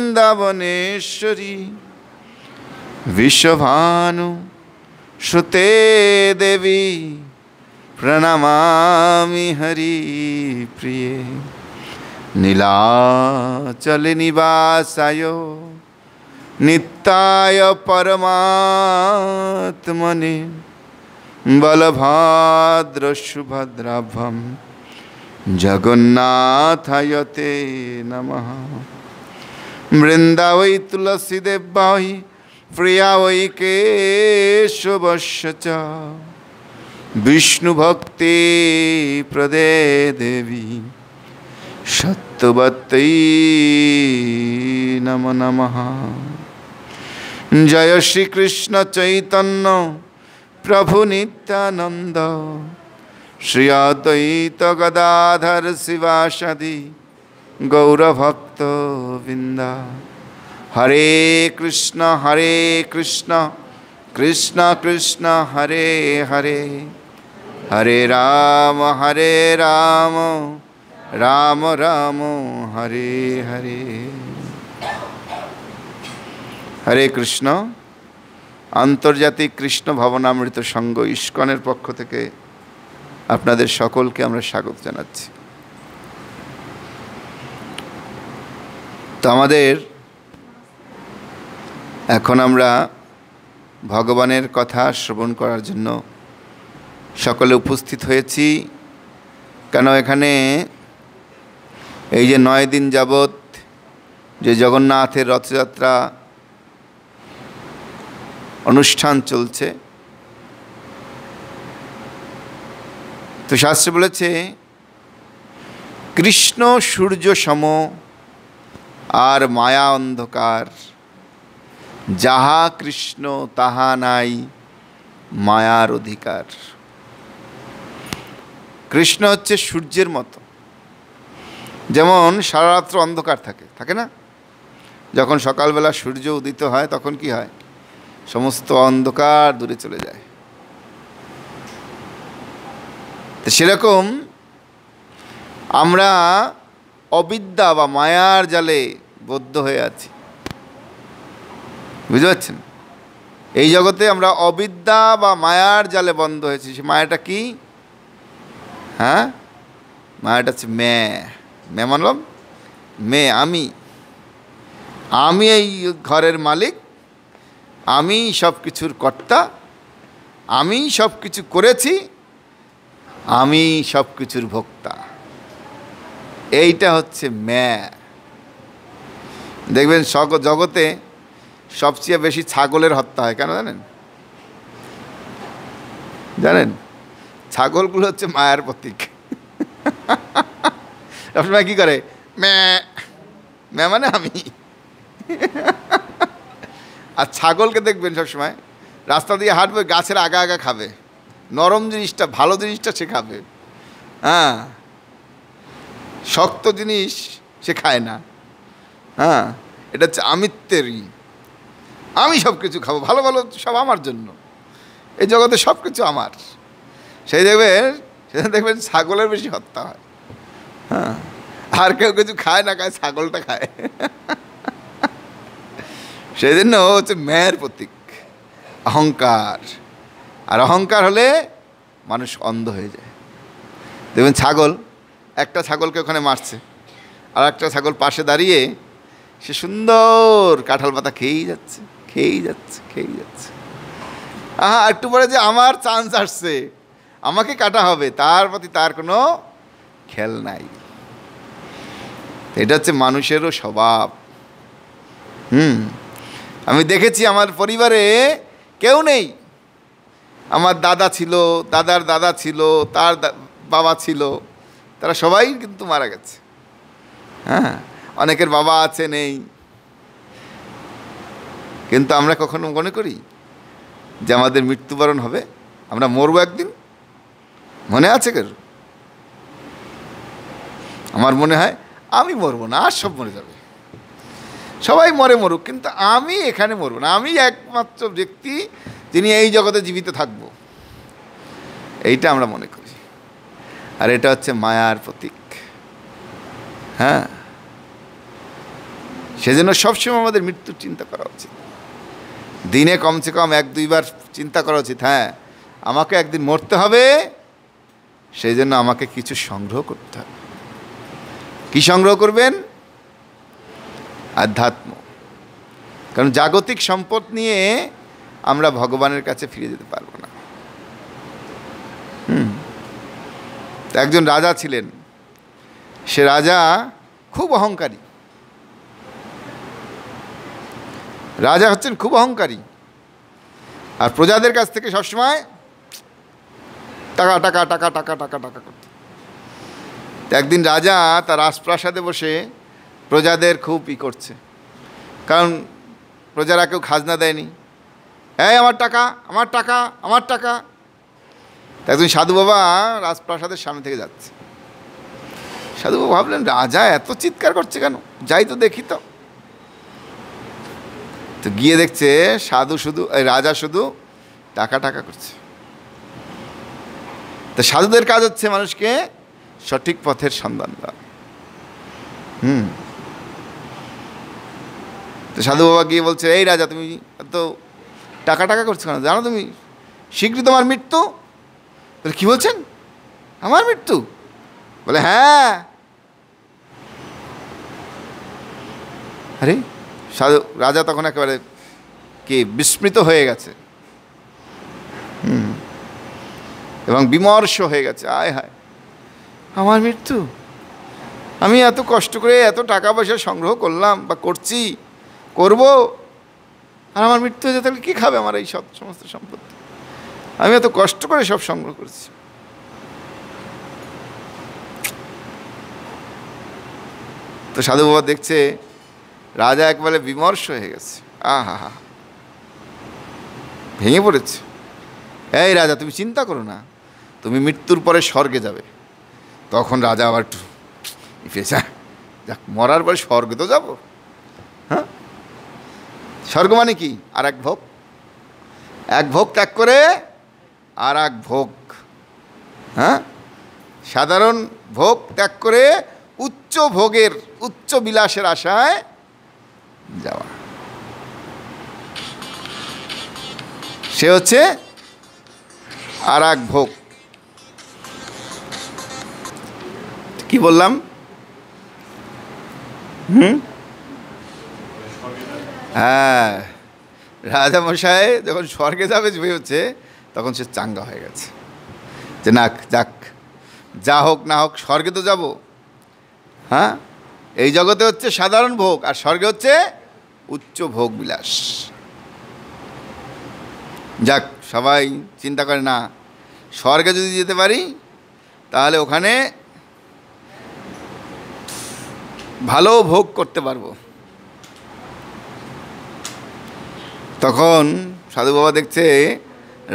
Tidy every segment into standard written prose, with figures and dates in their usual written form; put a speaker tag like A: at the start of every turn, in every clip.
A: বৃন্দাবনেশ্বরী বিশ্বভানু সুতে দেবী প্রণমামি হরি প্রিয়ে নীলাচলে নিবাসায় নিত্যায় পরমাত্মনে বলভদ্র সুভদ্রাভ্যম জগন্নাথায় তে নমঃ। বৃন্দাবৈ তুলসী দেবাই প্রিয়া বৈ কেশবস্য চ বিষ্ণু ভক্তি প্রদে দেবী সত্যবত্যৈ নমো নমঃ। জয় শ্রীকৃষ্ণ চৈতন্য প্রভু নিত্যানন্দ শ্রী অদ্বৈত গদাধর শিবাসাদি গৌরভক্ত বৃন্দ। হরে কৃষ্ণ কৃষ্ণ কৃষ্ণ হরে হরে, হরে রাম রাম রাম হরে হরে। হরে কৃষ্ণ। আন্তর্জাতিক কৃষ্ণ ভবনামৃত সংঘ ইস্কনের পক্ষ থেকে আপনাদের সকলকে আমরা স্বাগত জানাচ্ছি। তো আমাদের এখন আমরা ভগবানের কথা শ্রবণ করার জন্য সকলে উপস্থিত হয়েছি। কেন এখানে এই যে 9 দিন যাবৎ যে জগন্নাথের রথযাত্রা অনুষ্ঠান চলছে, তো শাস্ত্রে বলেছে কৃষ্ণ সূর্য সম আর মায়া অন্ধকার, যাহা কৃষ্ণ তাহা নাই মায়ার অধিকার। কৃষ্ণ হচ্ছে সূর্যের মতো, যেমন সারা রাত্র অন্ধকার থাকে না? যখন সকালবেলা সূর্য উদিত হয় তখন কি হয়? সমস্ত অন্ধকার দূরে চলে যায়। তো সেরকম আমরা অবিদ্যা বা মায়ার জালে বদ্ধ হয়ে আছি। বুঝতে পারছেন? এই জগতে আমরা অবিদ্যা বা মায়ার জালে বন্ধ হয়েছি। সে মায়াটা কি? হ্যাঁ, মায়াটা হচ্ছে মে মানলাম আমি এই ঘরের মালিক, আমি সব কিছুর কর্তা, আমি সব কিছু করেছি, আমি সব কিছুর ভোক্তা। এইটা হচ্ছে দেখবেন জগতে সবচেয়ে বেশি ছাগলের হত্যা হয় কেন জানেন? ছাগলগুলো হচ্ছে মায়ার প্রতীক। সবসময় কি করে? ম্যা মানে আমি। আর ছাগলকে দেখবেন সবসময় রাস্তা দিয়ে হাঁটবে, গাছের আগা খাবে, নরম জিনিসটা ভালো জিনিসটা সে খাবে। হ্যাঁ, শক্ত জিনিস সে খায় না। হ্যাঁ, এটা হচ্ছে আমিত্বেরই। আমি সব কিছু খাবো, ভালো ভালো সব আমার জন্য, এই জগতে সব কিছু আমার। সেটা দেখবেন ছাগলের বেশি হত্যা হয়। হ্যাঁ, আর কেউ কিছু খায় না, খায় ছাগলটা খায়। সেই জন্য হচ্ছে মেয়ের প্রতীক অহংকার। আর অহংকার হলে মানুষ অন্ধ হয়ে যায়। দেখবেন একটা ছাগলকে ওখানে মারছে, আর একটা ছাগল পাশে দাঁড়িয়ে সে সুন্দর কাঁঠাল পাতা খেয়েই যাচ্ছে। একটু পরে যে আমার চান্স আসছে, আমাকে কাটা হবে, তার প্রতি তার কোনো খেয়াল নাই। এটা হচ্ছে মানুষেরও স্বভাব। আমি দেখেছি আমার পরিবারে কেউ নেই। আমার দাদা ছিল, দাদার দাদা ছিল, তার বাবা ছিল, তারা সবাই কিন্তু মারা গেছে। হ্যাঁ, অনেকের বাবা আছে, নেই। কিন্তু আমরা কখনো মনে করি যে আমাদের মৃত্যুবরণ হবে, আমরা মরবো একদিন? মনে আছে কেন? আমার মনে হয় আমি মরবো না, আর সব মরে যাবে। সবাই মরুক, কিন্তু আমি এখানে মরবো না। আমি একমাত্র ব্যক্তি যিনি এই জগতে জীবিত থাকবো, এইটা আমরা মনে করি। আর এটা হচ্ছে মায়ার প্রতীক। হ্যাঁ, সেজন্য সবসময় আমাদের মৃত্যুর চিন্তা করা উচিত। দিনে কমসে কম 1-2 বার চিন্তা করা উচিত, হ্যাঁ আমাকে একদিন মরতে হবে, সেই জন্য আমাকে কিছু সংগ্রহ করতে হবে। কী সংগ্রহ করবেন? আধ্যাত্ম। কারণ জাগতিক সম্পদ নিয়ে আমরা ভগবানের কাছে ফিরে যেতে পারবো না। একজন রাজা ছিলেন, সে রাজা খুব অহংকারী। রাজা হচ্ছেন খুব অহংকারী, আর প্রজাদের কাছ থেকে সবসময় টাকা টাকা টাকা টাকা টাকা টাকা করত। একদিন রাজা তার রাজপ্রাসাদে বসে প্রজাদের খুব করছে, কারণ প্রজারা কেউ খাজনা দেয়নি। এই আমার টাকা, আমার টাকা, আমার টাকা। একজন সাধু বাবা রাজপ্রাসাদের সামনে থেকে যাচ্ছে। সাধু বাবা ভাবলেন রাজা এত চিৎকার করছে কেন, যাই তো দেখি। তো গিয়ে দেখছে রাজা শুধু টাকা টাকা করছে। তো সাধুদের কাজ হচ্ছে মানুষকে সঠিক পথের সন্ধান দেওয়া। তো সাধু বাবা গিয়ে বলছে, এই রাজা তুমি এত টাকা টাকা করছো কেন, জানো তুমি শীঘ্রই তোমার মৃত্যু। বলে কি বলছেন, আমার মৃত্যু? বলে হ্যাঁ। আরে রাজা তখন একেবারে কি বিস্মৃত হয়ে গেছে, এবং বিমর্ষ হয়ে গেছে। আয় হায়, আমার মৃত্যু? আমি এত কষ্ট করে এত টাকা পয়সা সংগ্রহ করলাম বা করব, আর আমার মৃত্যু হয়ে যেতে তাহলে কী খাবে আমার এই সমস্ত সম্পত্তি? আমি এত কষ্ট করে সব সংগ্রহ করেছি। তো সাধু বাবা দেখছে রাজা একবারে বিমর্ষ হয়ে গেছে, আহা হা, ভেঙে পড়েছে। এই রাজা তুমি চিন্তা করো না, তুমি মৃত্যুর পরে স্বর্গে যাবে। তখন রাজা আবার যাক, মরার পরে স্বর্গে তো যাব। হ্যাঁ, স্বর্গ মানে কি? আর এক ভোগ, এক ভোগ ত্যাগ করে আর এক ভোগ। হ্যাঁ, সাধারণ ভোগ ত্যাগ করে উচ্চ ভোগের, উচ্চ বিলাসের আশায় যাওয়া, সে হচ্ছে আর এক ভোগ। কি বললাম? হ্যাঁ, রাজামশাই যখন স্বর্গে যাবে হচ্ছে, তখন সে চাঙ্গা হয়ে গেছে যে না, যাক, যা হোক না হোক স্বর্গে তো যাব। হ্যাঁ, এই জগতে হচ্ছে সাধারণ ভোগ, আর স্বর্গে হচ্ছে উচ্চ ভোগ বিলাস। যাক, সবাই চিন্তা করে না, স্বর্গে যদি যেতে পারি তাহলে ওখানে ভালো ভোগ করতে পারবো। তখন সাধু বাবা দেখছে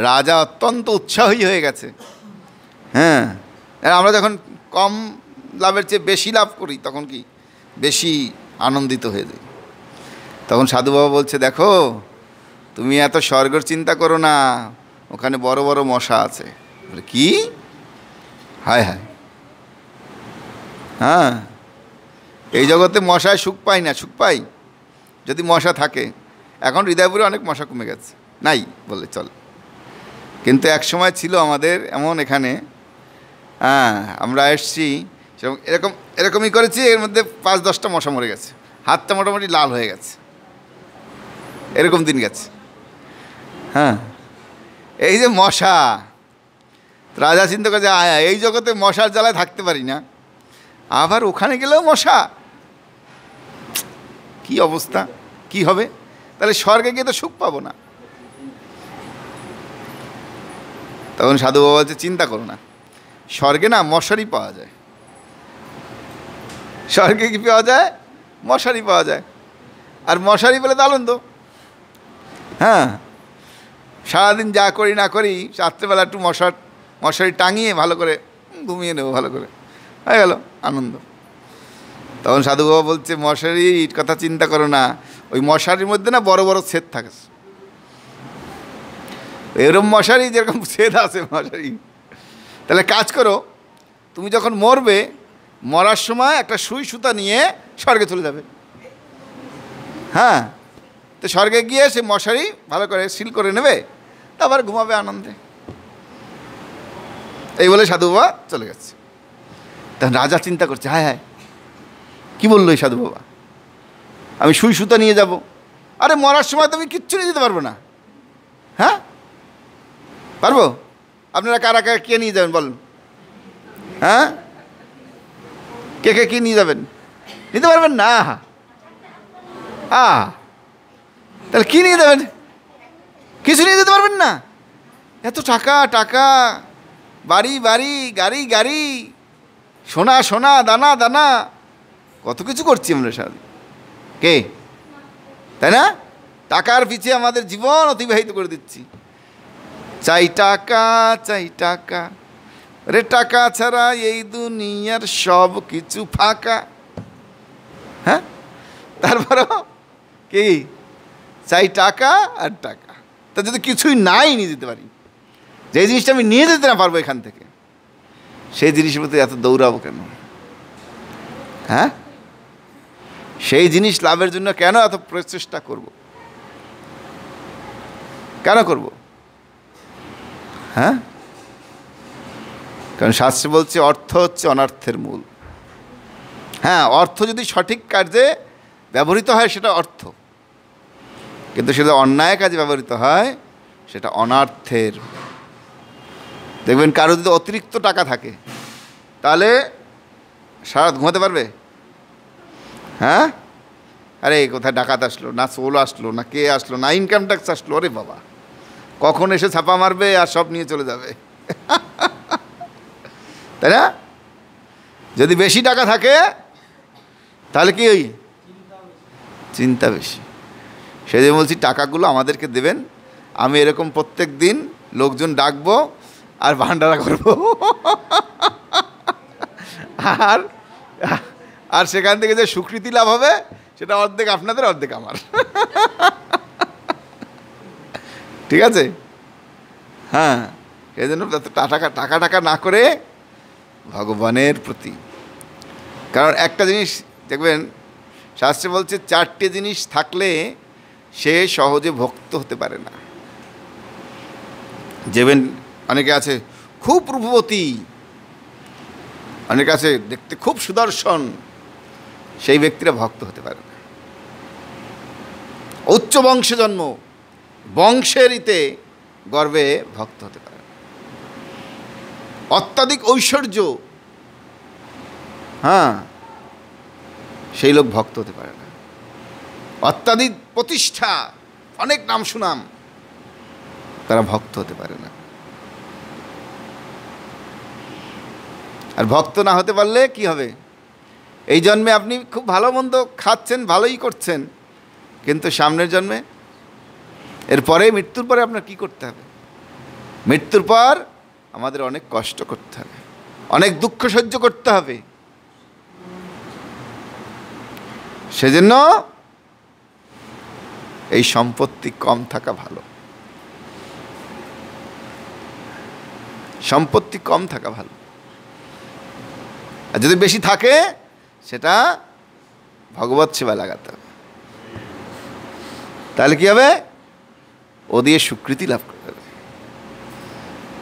A: রাজা অত্যন্ত উৎসাহী হয়ে গেছে। হ্যাঁ, আমরা যখন কম লাভের চেয়ে বেশি লাভ করি তখন কি বেশি আনন্দিত হয়ে যাই। তখন সাধু বাবা বলছে, দেখো তুমি এত স্বর্গের চিন্তা করো না, ওখানে বড় বড় মশা আছে। বলে কি? হায় হায়, হ্যাঁ, এই জগতে মশায় সুখ পাই না, সুখ পাই যদি মশা থাকে। এখন হৃদয়পুরে অনেক মশা কমে গেছে, নাই বললে চল, কিন্তু এক সময় ছিল আমাদের এমন এখানে। হ্যাঁ, আমরা এসছি এরকমই করেছি, এর মধ্যে 5-10টা মশা মরে গেছে, হাতটা মোটামুটি লাল হয়ে গেছে, এরকম দিন গেছে। হ্যাঁ, এই যে মশা, রাজা চিন্তা করছে এই জগতে মশার জ্বালায় থাকতে পারি না, আবার ওখানে গেলেও মশা, কি অবস্থা, কি হবে? তাহলে স্বর্গে গিয়ে তো সুখ পাবো না। তখন সাধু বাবা বলছে, চিন্তা করো না, স্বর্গে না মশারি পাওয়া যায়। স্বর্গে কি পাওয়া যায়? মশারি পাওয়া যায়। আর মশারি পেলে তো আনন্দ। হ্যাঁ, সারাদিন যা করি না করি, রাত্রেবেলা একটু মশারি টাঙিয়ে ভালো করে ঘুমিয়ে নেবো, ভালো করে হয়ে গেল, আনন্দ। তখন সাধু বাবা বলছে, মশারির কথা চিন্তা করো না, ওই মশারির মধ্যে না বড় বড় ছেদ থাকে, এরকম মশারি যেরকম ছেদ আছে মশারি। তাহলে কাজ করো, তুমি যখন মরবে, মরার সময় একটা সুই সুতা নিয়ে স্বর্গে চলে যাবে। হ্যাঁ, তো স্বর্গে গিয়ে সে মশারি ভালো করে সিল করে নেবে, তারপর ঘুমাবে আনন্দে। এই বলে সাধু বাবা চলে গেছে। তখন রাজা চিন্তা করছে, হায় হায়, কী বললো এই সাধু বাবা, আমি সুই সুতা নিয়ে যাব? আরে মরার সময় তো আমি কিচ্ছু নিয়ে যেতে পারবো না। হ্যাঁ, পারবো? আপনারা কারা কারা কে নিয়ে যাবেন বলুন? হ্যাঁ, কে কে কী নিয়ে যাবেন? নিতে পারবেন না? তাহলে কী নিয়ে যাবেন? কিছু নিয়ে যেতে পারবেন না? এত টাকা টাকা, বাড়ি বাড়ি, গাড়ি গাড়ি, সোনা সোনা, দানা দানা, কত কিছু করছি আমরা সারাদিন, কে, তাই না? টাকার পিছিয়ে আমাদের জীবন অতিবাহিত করে দিচ্ছি। চাই টাকা, চাই টাকা, রে টাকা ছাড়া এই দুনিয়ার সব কিছু ফাঁকা। হ্যাঁ, তারপরও কি চাই টাকা আর টাকা। তা যদি কিছুই নাই নিয়ে যেতে পারি, যে জিনিসটা আমি নিয়ে যেতে না পারবো এখান থেকে, সেই জিনিসের প্রতি এত দৌড়াবো কেন? হ্যাঁ, সেই জিনিস লাভের জন্য কেন এত প্রচেষ্টা করব? কেন করব? হ্যাঁ, কারণ শাস্ত্রে বলছে অর্থ হচ্ছে অনর্থের মূল। হ্যাঁ, অর্থ যদি সঠিক কাজে ব্যবহৃত হয় সেটা অর্থ, কিন্তু সেটা অন্যায় কাজে ব্যবহৃত হয় সেটা অনর্থের। দেখবেন কারো যদি অতিরিক্ত টাকা থাকে, তাহলে সারা রাত ঘুমাতে পারবে? হ্যাঁ, আরে কোথায় ডাকাত আসলো, না চোর আসলো, না কে আসলো, না ইনকাম ট্যাক্স আসলো, আরে বাবা কখন এসে ছাপা মারবে আর সব নিয়ে চলে যাবে। তাই না? যদি বেশি টাকা থাকে তাহলে কি ওই চিন্তা বেশি। সেই যে বলছি টাকাগুলো আমাদেরকে দেবেন, আমি এরকম প্রত্যেক দিন লোকজন ডাকবো আর ভান্ডারা করবো, আর আর সেখান থেকে যে স্বীকৃতি লাভ হবে সেটা অর্ধেক আপনাদের, অর্ধেক আমার। ঠিক আছে? হ্যাঁ, এই জন্য টাকা টাকা টাকা না করে ভগবানের প্রতি। কারণ একটা জিনিস দেখবেন শাস্ত্রে বলছে, 4টে জিনিস থাকলে সে সহজে ভক্ত হতে পারে না। যেবেন অনেকে আছে খুব রূপবতী, অনেকে আছে দেখতে খুব সুদর্শন, সেই ব্যক্তিরা ভক্ত হতে পারে না। উচ্চ বংশে জন্ম, বংশের ইতে গর্বে ভক্ত হতে পারে না। অত্যাধিক ঐশ্বর্য, হ্যাঁ, সেই লোক ভক্ত হতে পারে না। অত্যাধিক প্রতিষ্ঠা, অনেক নাম সুনাম, তারা ভক্ত হতে পারে না। আর ভক্ত না হতে পারলে কি হবে? এই জন্মে আপনি খুব ভালো মন্দ খাচ্ছেন, ভালোই করছেন, কিন্তু সামনের জন্মে, এরপরে মৃত্যুর পরে আপনার কি করতে হবে? মৃত্যুর পর আমাদের অনেক কষ্ট করতে হবে, অনেক দুঃখ সহ্য করতে হবে। সেজন্য এই সম্পত্তি কম থাকা ভালো, সম্পত্তি কম থাকা ভালো। আর যদি বেশি থাকে সেটা ভগবত সেবায় লাগাতে হবে, তাহলে কি হবে? ও দিয়ে স্বীকৃতি লাভ করতে হবে।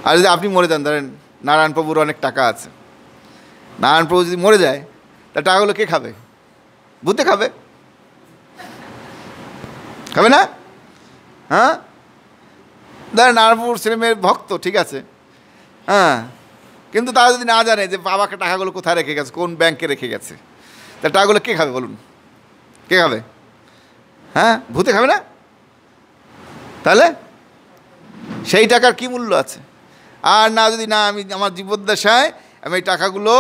A: আর যদি আপনি মরে যান, ধরেন নারায়ণপ্রভুর অনেক টাকা আছে, নারায়ণপ্রভু যদি মরে যায়, তা টাকাগুলো কে খাবে? ভূতে খাবে, খাবে না? হ্যাঁ, ধরেন নারায়ণপ্রভুর ছেলে মেয়ের ভক্ত, ঠিক আছে, হ্যাঁ, কিন্তু তারা যদি না জানে যে বাবাকে টাকাগুলো কোথায় রেখে গেছে, কোন ব্যাংকে রেখে গেছে, তা টাকাগুলো কে খাবে বলুন? কে খাবে? হ্যাঁ, ভূতে খাবে না? তাহলে সেই টাকার কি মূল্য আছে? আর না যদি না, আমি আমার জীবদ্দশায় আমি এই টাকাগুলো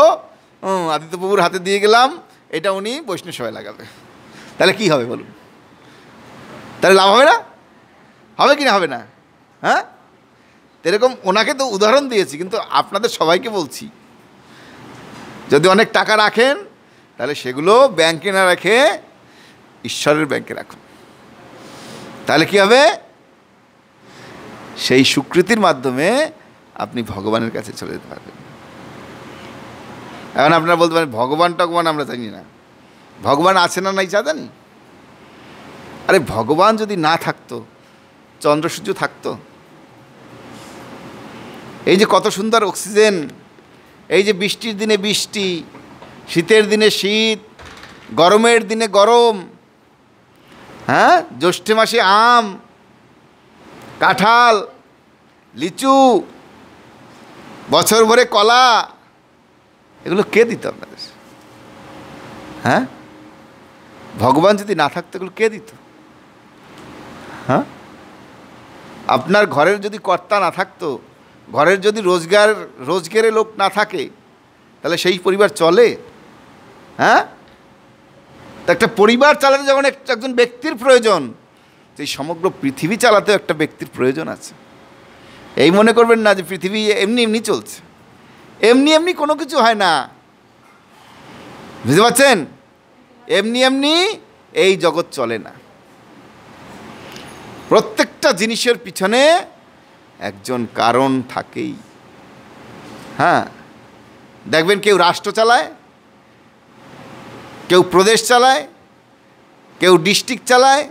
A: আদিত্যপ্রভুর হাতে দিয়ে গেলাম, এটা উনি বৈষ্ণব সেবায় লাগাবে, তাহলে কি হবে বলুন? তাহলে লাভ হবে না? হবে কি না হবে না? হ্যাঁ, এরকম ওনাকে তো উদাহরণ দিয়েছি, কিন্তু আপনাদের সবাইকে বলছি, যদি অনেক টাকা রাখেন তাহলে সেগুলো ব্যাংকে না রেখে ঈশ্বরের ব্যাংকে রাখুন, তাহলে কি হবে? সেই স্বীকৃতির মাধ্যমে আপনি ভগবানের কাছে চলে যেতে পারবেন। এখন আপনারা বলতে পারেন ভগবান টগবান আমরা জানি না, ভগবান আছে না নাই তা জানি? আরে ভগবান যদি না থাকতো, চন্দ্র সূর্য থাকতো? এই যে কত সুন্দর অক্সিজেন, এই যে বৃষ্টির দিনে বৃষ্টি, শীতের দিনে শীত, গরমের দিনে গরম, হ্যাঁ, জ্যৈষ্ঠ মাসে আম, কাঁঠাল, লিচু, বছর ভরে কলা, এগুলো কে দিত আপনাদের? হ্যাঁ, ভগবান যদি না থাকতো এগুলো কে দিত? হ্যাঁ, আপনার ঘরের যদি কর্তা না থাকতো, ঘরের যদি রোজগারে লোক না থাকে, তাহলে সেই পরিবার চলে? হ্যাঁ, তো একটা পরিবার চালাতে যখন একজন ব্যক্তির প্রয়োজন, সেই সমগ্র পৃথিবী চালাতেও একটা ব্যক্তির প্রয়োজন আছে। এই মনে করবেন না যে পৃথিবী এমনি এমনি চলছে। এমনি এমনি কোনো কিছু হয় না, বুঝতে পারছেন? এমনি এমনি এই জগৎ চলে না। প্রত্যেকটা জিনিসের পিছনে একজন কারণ থাকেই। হ্যাঁ, দেখবেন কেউ রাষ্ট্র চালায়, কেউ প্রদেশ চালায়, কেউ ডিস্ট্রিক্ট চালায়,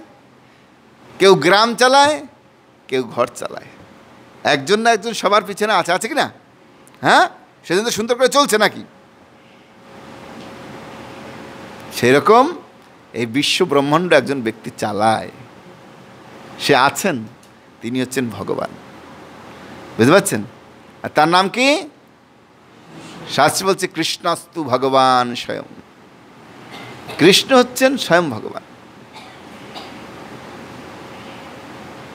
A: কেউ গ্রাম চালায়, কেউ ঘর চালায়। একজন না একজন সবার পিছনে আছে কি না? হ্যাঁ, সেজন্য সুন্দর করে চলছে নাকি? সেই রকম এই বিশ্ব ব্রহ্মাণ্ড একজন ব্যক্তি চালায়, সে আছেন, তিনি হচ্ছেন ভগবান। বুঝতে পারছেন? আর তার নাম কি? শাস্ত্র বলছে কৃষ্ণস্তু ভগবান স্বয়ং। কৃষ্ণ হচ্ছেন স্বয়ং ভগবান।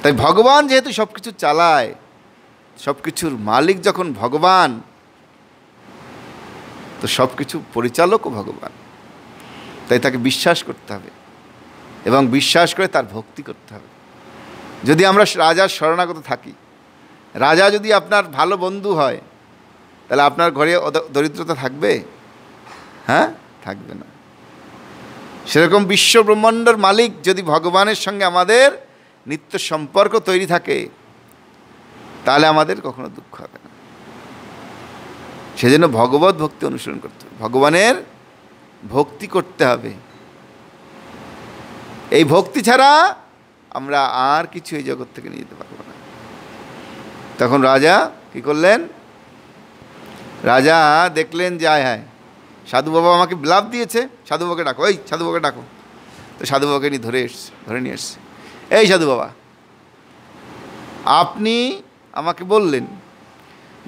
A: তাই ভগবান যেহেতু সব কিছু চালায়, সব কিছুর মালিক যখন ভগবান, তো সব কিছু পরিচালকও ভগবান। তাই তাকে বিশ্বাস করতে হবে এবং বিশ্বাস করে তার ভক্তি করতে হবে। যদি আমরা রাজার শরণাগত থাকি, রাজা যদি আপনার ভালো বন্ধু হয়, তাহলে আপনার ঘরে দরিদ্রতা থাকবে? হ্যাঁ, থাকবে না। সেরকম বিশ্ব ব্রহ্মাণ্ডের মালিক যদি ভগবানের সঙ্গে আমাদের নিত্য সম্পর্ক তৈরি থাকে, তাহলে আমাদের কখনো দুঃখ হবে না। সেজন্য ভগবত ভক্তি অনুসরণ করতে হবে, ভগবানের ভক্তি করতে হবে। এই ভক্তি ছাড়া আমরা আর কিছু এই জগৎ থেকে নিয়ে যেতে পারবো না। তখন রাজা কি করলেন? রাজা দেখলেন যে আয় হায়, সাধু বাবা আমাকে বিলাপ দিয়েছে, সাধু বাবাকে ডাকো, এই সাধু বাবাকে ডাকো। তো সাধু বাবাকে নিয়ে ধরে নিয়ে এসছে। এই সাধু বাবা, আপনি আমাকে বললেন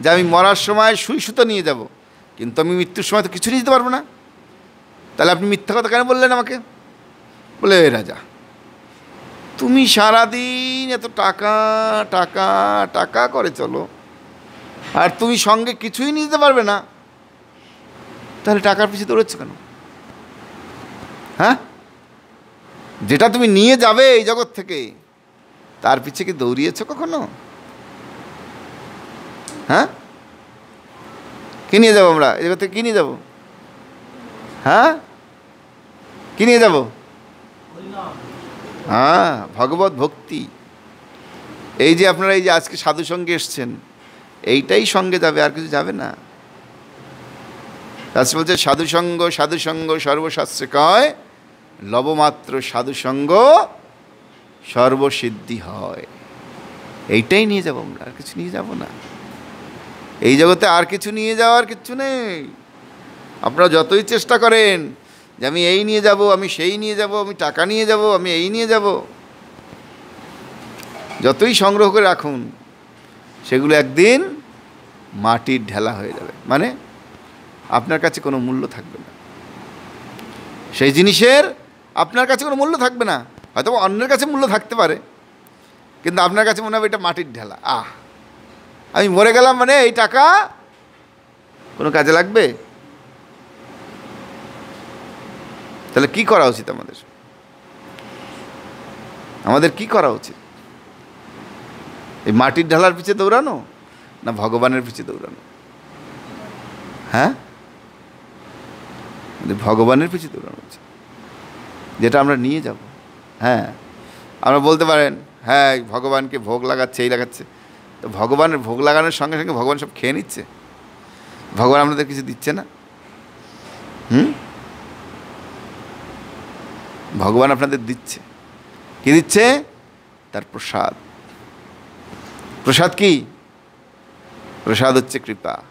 A: যে আমি মরার সময় সুই সুতো নিয়ে যাব, কিন্তু আমি মৃত্যুর সময় তো কিছু নিয়ে যেতে পারবো না, তাহলে আপনি মিথ্যা কথা কেন বললেন আমাকে? বলে, রাজা, তুমি সারাদিন এত টাকা টাকা টাকা করে চলো, আর তুমি সঙ্গে কিছুই নিয়ে যেতে পারবে না, তাহলে টাকার পিছনে দৌড়াচ্ছ কেন? হ্যাঁ, যেটা তুমি নিয়ে যাবে এই জগৎ থেকে, তার পিছে কি দৌড়িয়েছ কখনো? হ্যাঁ, কি নিয়ে যাবো আমরা এই জগৎ থেকে? কি নিয়ে যাবো? হ্যাঁ, কি নিয়ে যাব? হ্যাঁ, ভগবত ভক্তি। এই যে আপনারা এই যে আজকে সাধু সঙ্গে এসছেন, এইটাই সঙ্গে যাবে, আর কিছু যাবে না। শাস্ত্র বলছে সাধুসঙ্গ সাধুসঙ্গ সর্বশাস্ত্রে কয়, লবমাত্র সাধুসঙ্গ সর্বসিদ্ধি হয়। এইটাই নিয়ে যাব আমরা, আর কিছু নিয়ে যাব না। এই জগতে আর কিছু নিয়ে যাওয়ার কিচ্ছু নেই। আপনারা যতই চেষ্টা করেন যে আমি এই নিয়ে যাব, আমি সেই নিয়ে যাব, আমি টাকা নিয়ে যাব, আমি এই নিয়ে যাব, যতই সংগ্রহ করে রাখুন, সেগুলো একদিন মাটির ঢেলা হয়ে যাবে। মানে আপনার কাছে কোনো মূল্য থাকবে না, সেই জিনিসের আপনার কাছে কোনো মূল্য থাকবে না। হয়তো অন্যের কাছে মূল্য থাকতে পারে, কিন্তু আপনার কাছে মনে হবে এটা মাটির ঢেলা। আমি মরে গেলাম মানে এই টাকা কোনো কাজে লাগবে? তাহলে কি করা উচিত আমাদের? আমাদের কি করা উচিত? এই মাটির ঢালার পিছে দৌড়ানো, না ভগবানের পিছে দৌড়ানো? হ্যাঁ, ভগবানের পিছে দৌড়ানো উচিত, যেটা আমরা নিয়ে যাব। হ্যাঁ, আমরা বলতে পারেন হ্যাঁ ভগবানকে ভোগ লাগাচ্ছে, এই লাগাচ্ছে, তো ভগবানের ভোগ লাগানোর সঙ্গে সঙ্গে ভগবান সব খেয়ে নিচ্ছে? ভগবান আপনাদের কিছু দিচ্ছে না? ভগবান আপনাদের দিচ্ছে। কি দিচ্ছে? তার প্রসাদ। প্রসাদ কি? প্রসাদ হচ্ছে কৃপা।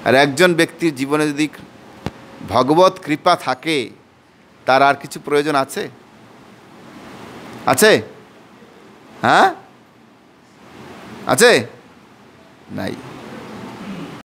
A: আর একজন ব্যক্তির জীবনে যদি ভগবত কৃপা থাকে, তার আর কিছু প্রয়োজন আছে? আছে? হ্যাঁ, আছে? নাই।